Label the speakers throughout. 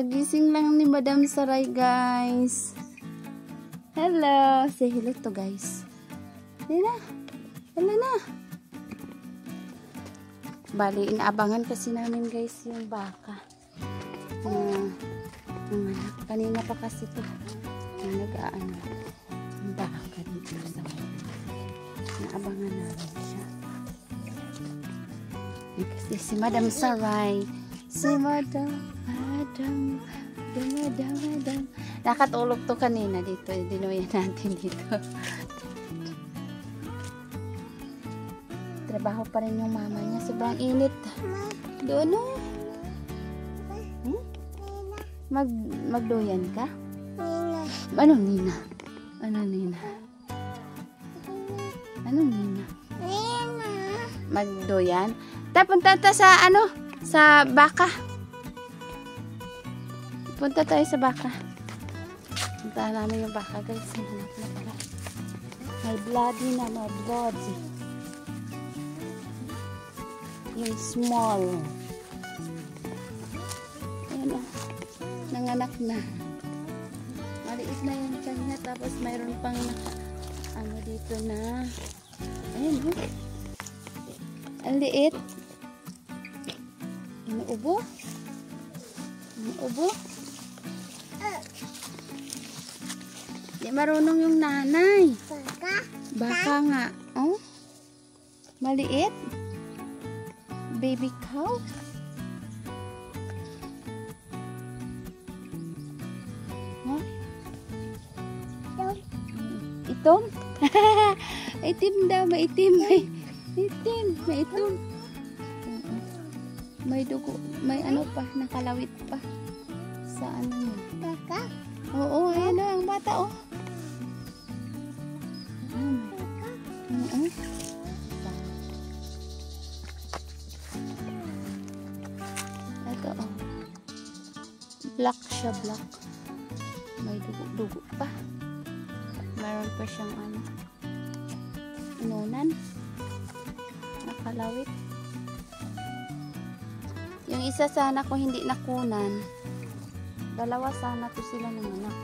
Speaker 1: Kagising lang ni Madam Saray, guys. Hello. Say hello to guys. Hello na. Hello na. Bali, inaabangan kasi namin guys yung baka. Kanina pa kasi ito. Nag-aano. Yung baka dito sa inaabangan namin siya. Kasi si Madam Saray. Si Madam. Nakatulog to kanina dito. Dinuyan natin dito. Trabaho pa rin yung mama niya. Sobrang init. Doon o. Magdoyan ka? Ano Nina? Ano Nina? Ano Nina? Magdoyan? Punta ta sa ano? Sa baka. Punta tayo sa baka. Punta namin yung baka guys. May bloody na, may bloody. Yung small. Ayan o. Nanganak na. Maliit na yung tiyan niya. Tapos mayroon pang ano dito na. Ayan o. Ang liit. Inuubo. Inuubo. Di marunong yung nanay. Baka nga. Oh? Maliit. Baby cow. Huh? Itom? Itim daw. Maitim. Itim. Maitim. May dugo. May ano pa. Nakalawit pa. Sa ano niya. Baka? Oo. Ayan na ang bata oh. Ito oh. Black siya, black. May dugo pa. Meron pa siyang ano. Inunan. Nakalawit. Yung isa sana ko hindi nakunan. Dalawa sana to sila ng anak.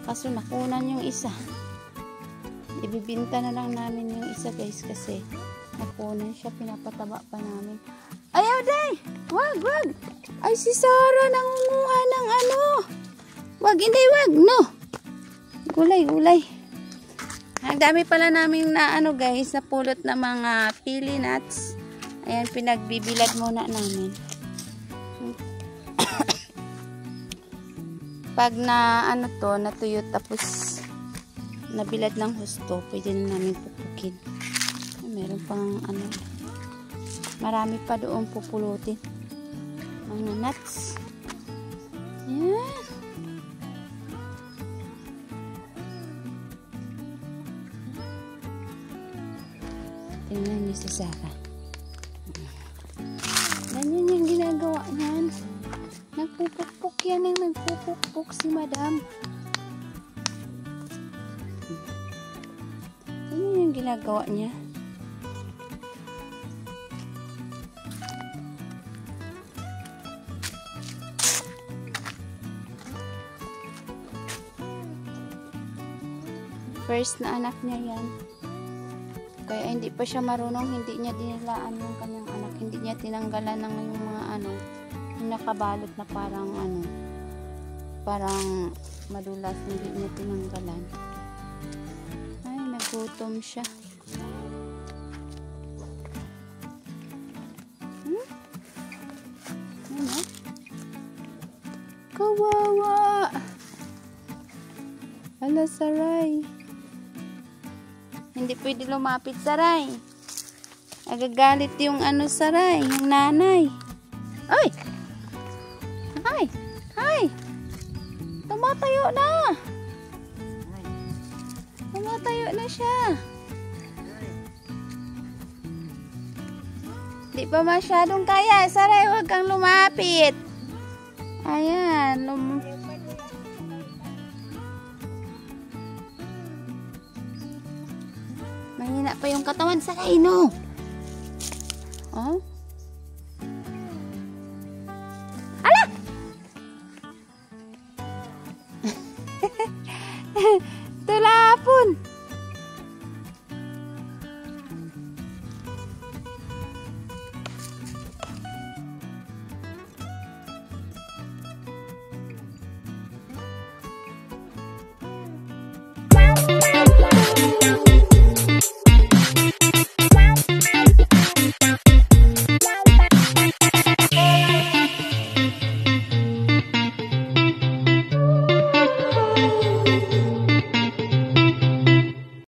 Speaker 1: Kaso nakunan yung isa. Ibibinta na lang namin yung isa guys kasi nakunan siya. Pinapataba pa namin. Ayaw day! Wag! Ay si Sarah nangunguha ng ano. Wag, hindi wag. No! Gulay. Ang dami pala namin na ano guys, napulot na mga pili nuts. Ayan, pinagbibilad muna namin. Pag na ano to, natuyo tapos nabilad ng husto, pwede na namin pupukin. Meron pang ano, marami pa doon pupulutin. Mga nuts. Ayan. Tingnan niyo si Sarah. Ganyan yung ginagawa niyan. Nagpupukpuk yan ang nagpupukpuk si Madam. Ganyan yung ginagawa niya. First na anak niya yan. Kaya hindi pa siya marunong, hindi niya dinilaan yung kanyang anak. Hindi niya tinanggalan ng yung mga ano, yung nakabalot na parang ano, parang madulas, hindi niya tinanggalan. Ay, nagutom siya. Ano? Kawawa! Ala, Saray. Hindi pwede lumapit, Saray. Nagagalit yung ano, Saray, yung nanay. Ay! Ay! Tumatayo na! Tumatayo na siya. Di pa masyadong kaya, Saray, huwag kang lumapit. Ayan, mahina pa yung katawan, Saray, no? Oh?